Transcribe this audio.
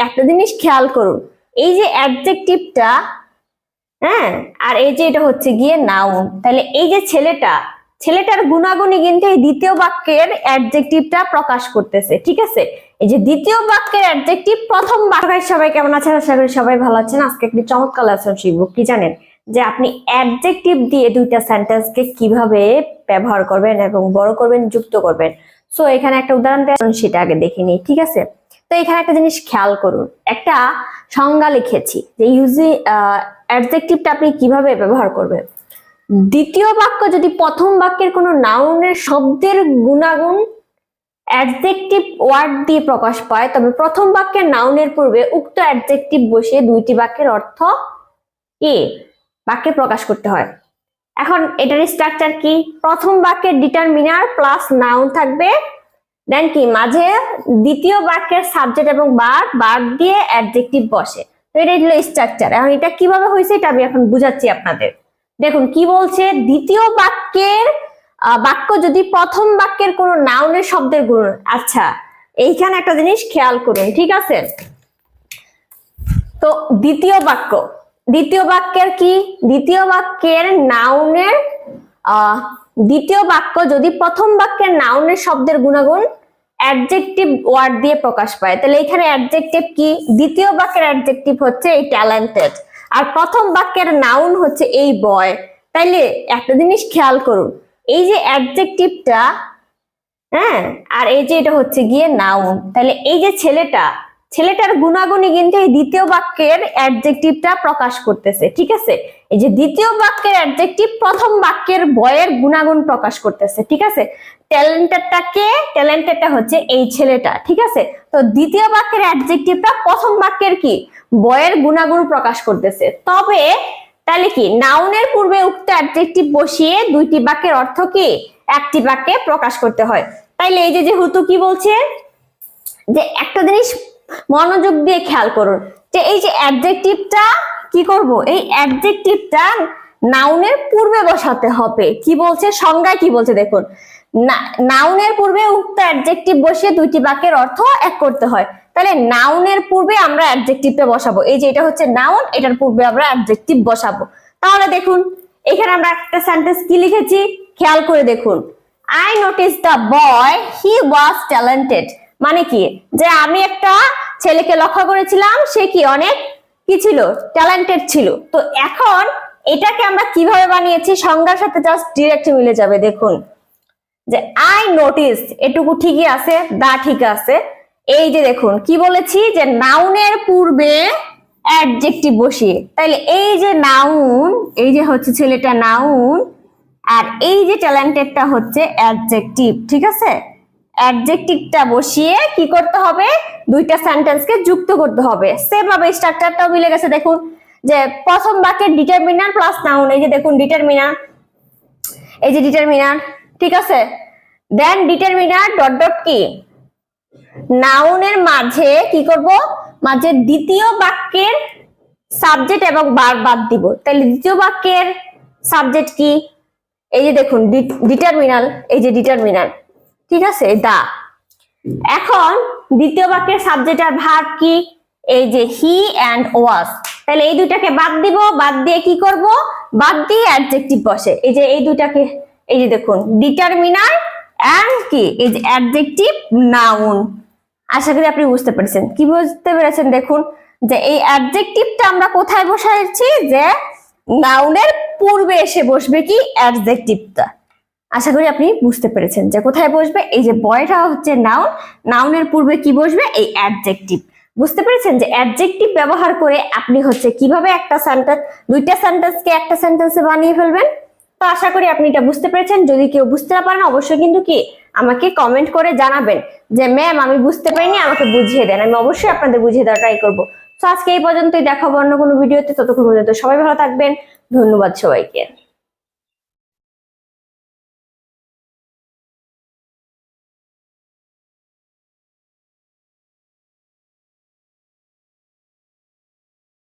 একটা জিনিস খেয়াল করুন, এই যে অ্যাডজেক্টিভটা, হ্যাঁ, আর এই যে এটা হচ্ছে গিয়ে নাউন, তাহলে এই যে ছেলেটার গুণাগুণই কিন্তু এই দ্বিতীয় বাক্যের অ্যাডজেক্টিভটা প্রকাশ করতেছে, ঠিক আছে। এই যে দ্বিতীয় বাক্যের অ্যাডজেক্টিভ প্রথম বাক্যের। সবাই কেমন আছেন? আশা করি সবাই ভালো আছেন। আজকে একটি চমৎকার লেসন শিখবো। কি জানেন? যে আপনি অ্যাডজেক্টিভ দিয়ে দুইটা সেন্টেন্সকে কিভাবে ব্যবহার করবেন এবং বড় করবেন, যুক্ত করবেন। সো এখানে একটা উদাহরণ দেওয়া, সেটা আগে দেখে নিই, ঠিক আছে। তো এখানে একটা জিনিস খেয়াল করুন, একটা সংজ্ঞা লিখেছি যে ইউজিং অ্যাডজেক্টিভটা আপনি কিভাবে ব্যবহার করবেন। দ্বিতীয় বাক্য যদি প্রথম বাক্যের কোনো নাউনের শব্দের গুণাগুণ অ্যাডজেক্টিভ ওয়ার্ড দিয়ে প্রকাশ পায়, তবে প্রথম বাক্যের নাউনের পূর্বে উক্ত অ্যাডজেক্টিভ বসিয়ে দুইটি বাক্যের অর্থ কি বাক্যে প্রকাশ করতে হয়। এখন এটার স্ট্রাকচার কি? প্রথম বাক্যের ডিটারমিনার প্লাস নাউন থাকবে, দেন কি মাঝে দ্বিতীয় বাক্যের সাবজেক্ট এবং ভার্ব দিয়ে অ্যাডজেক্টিভ বসে। তো এটাই হলো স্ট্রাকচার। এখন এটা কিভাবে হয়েছে এটা আমি এখন বুঝাচ্ছি আপনাদের। দেখুন কি বলছে, দ্বিতীয় বাক্য যদি প্রথম বাক্যের কোনো নাউনের শব্দের গুণ। আচ্ছা, এইখানে একটা জিনিস খেয়াল করুন, ঠিক আছে। তো দ্বিতীয় বাক্যের কি? দ্বিতীয় বাক্যের নাউনের দ্বিতীয় বাক্য যদি প্রথম বাক্যের নাউনের শব্দের গুণাগুণ অ্যাডজেক্টিভ ওয়ার্ড দিয়ে প্রকাশ পায়, তাহলে এখানে অ্যাডজেক্টিভ কি? দ্বিতীয় বাক্যের অ্যাডজেক্টিভ হচ্ছে এই ট্যালেন্টেড, আর প্রথম বাক্যের নাউন হচ্ছে এই বয়। তাইলে একটা জিনিস খেয়াল করুন, এই যে অ্যাডজেক্টিভটা, হ্যাঁ, আর এই যে এটা হচ্ছে গিয়ে নাউন, তাহলে এই যে ছেলেটার গুণাগুণই কিন্তু এই দ্বিতীয় বাক্যের অ্যাডজেক্টিভটা প্রকাশ করতেছে, ঠিক আছে। এই যে দ্বিতীয় বাক্যের অ্যাডজেক্টিভ প্রথম বাক্যের বয়ের গুণাগুণ প্রকাশ করতেছে, ঠিক আছে। ট্যালেন্টেডটা হচ্ছে এই ছেলেটা, ঠিক আছে। তো দ্বিতীয় বাক্যের অ্যাডজেক্টিভটা প্রথম বাক্যের কি বয়ের গুণাগুণ প্রকাশ করতেছে। তবে তাহলে কি নাউনের পূর্বে উক্ত অ্যাডজেক্টিভ বসিয়ে দুইটি বাক্যের অর্থ কি একটি বাক্যে প্রকাশ করতে হয়। তাইলে এই যে যেহেতু কি বলছে, যে একটা জিনিস মনোযোগ দিয়ে খেয়াল করুন, যে এই যে অ্যাডজেক্টিভটা কি করব, এই অ্যাডজেক্টিভটা নাউনের পূর্বে বসাতে হবে। কি বলছে সংজ্ঞায়, কি বলছে দেখুন, নাউনের পূর্বে উক্ত অ্যাডজেক্টিভ বসিয়ে দুইটি বাক্যের অর্থ এক করতে হয়। তাহলে নাউনের পূর্বে আমরা অ্যাডজেক্টিভটা বসাবো। এই যে এটা হচ্ছে নাউন, এটার পূর্বে আমরা অ্যাডজেক্টিভ বসাবো। তাহলে দেখুন এখানে আমরা একটা সেন্টেন্স কি লিখেছি, খেয়াল করে দেখুন। I notice the boy, he was talented. মানে কি, যে আমি একটা ছেলেকে লক্ষ্য করেছিলাম, সে কি অনেক কি ছিল, ট্যালেন্টেড ছিল। তো এখন এটাকে আমরা কিভাবে বানিয়েছি, সংজ্ঞার সাথে জাস্ট ডিরেক্ট মিলে যাবে। দেখুন যে আই নোটিস এটুকু ঠিকই আছে, দা ঠিক আছে। এই যে দেখুন কি বলেছি, যে নাউনের পূর্বে অ্যাডজেক্টিভ বসিয়ে, তাইলে এই যে নাউন, এই যে হচ্ছে ছেলেটা নাউন, আর এই যে ট্যালেন্টেডটা হচ্ছে অ্যাডজেক্টিভ, ঠিক আছে। অ্যাডজেক্টিভটা বসিয়ে কি করতে হবে, দুইটা সেন্টেন্সকে যুক্ত করতে হবে। সেম ভাবে স্ট্রাকচারটাও মিলে গেছে। দেখুন যে প্রথম বাক্যের ডিটারমিনার প্লাস নাউন, এই যে দেখুন ডিটারমিনার, এই যে ডিটারমিনার, ঠিক আছে। দেন ডিটারমিনার ডট ডট কি নাউনের মাঝে কি করব, মাঝে দ্বিতীয় বাক্যের সাবজেক্ট এবং ভার্ব বাদ দিব। তাহলে দ্বিতীয় বাক্যের সাবজেক্ট কি, এই যে দেখুন ডিটারমিনাল, এই যে ডিটারমিনাল, ঠিক আছে, দা। এখন দ্বিতীয় বাক্যের সাবজেক্ট আর ভার্ব কি, এই যে হি এন্ড ওয়াজ। তাহলে এই দুইটাকে বাদ দিব, বাদ দিয়ে কি করব, বাদ দিয়ে অ্যাডজেক্টিভ বসে। এই যে এই দুইটাকে, এই যে দেখুন ডিটারমিনার এন্ড কি এই যে অ্যাডজেক্টিভ নাউন। আশা করি আপনি বুঝতে পেরেছেন। কি বুঝতে পেরেছেন? দেখুন যে এই অ্যাডজেক্টিভটা আমরা কোথায় বসাইছি, যে নাউনের পূর্বে এসে বসবে কি অ্যাডজেক্টিভটা। আশা করি আপনি বুঝতে পেরেছেন যে কোথায় বসবে। এই যে বয়টা হচ্ছে নাউন, নাউনের পূর্বে কি বসবে, এই অ্যাডজেক্টিভ। বুঝতে পেরেছেন যে অ্যাডজেক্টিভ ব্যবহার করে আপনি হচ্ছে কিভাবে একটা সেন্টেন্স, দুইটা সেন্টেন্সকে একটা সেন্টেন্সে বানিয়ে ফেলবেন। তো আশা করি আপনি এটা বুঝতে পেরেছেন। যদি কেউ বুঝতে না পারেন অবশ্যই কিন্তু কি আমাকে কমেন্ট করে জানাবেন যে ম্যাম আমি বুঝতে পারিনি, আমাকে বুঝিয়ে দেন। আমি অবশ্যই আপনাদের বুঝিয়ে দেওয়ার ট্রাই করবো। তো আজকে এই পর্যন্তই, দেখাবো অন্য কোনো ভিডিওতে। ততক্ষণ পর্যন্ত সবাই ভালো থাকবেন। ধন্যবাদ সবাইকে।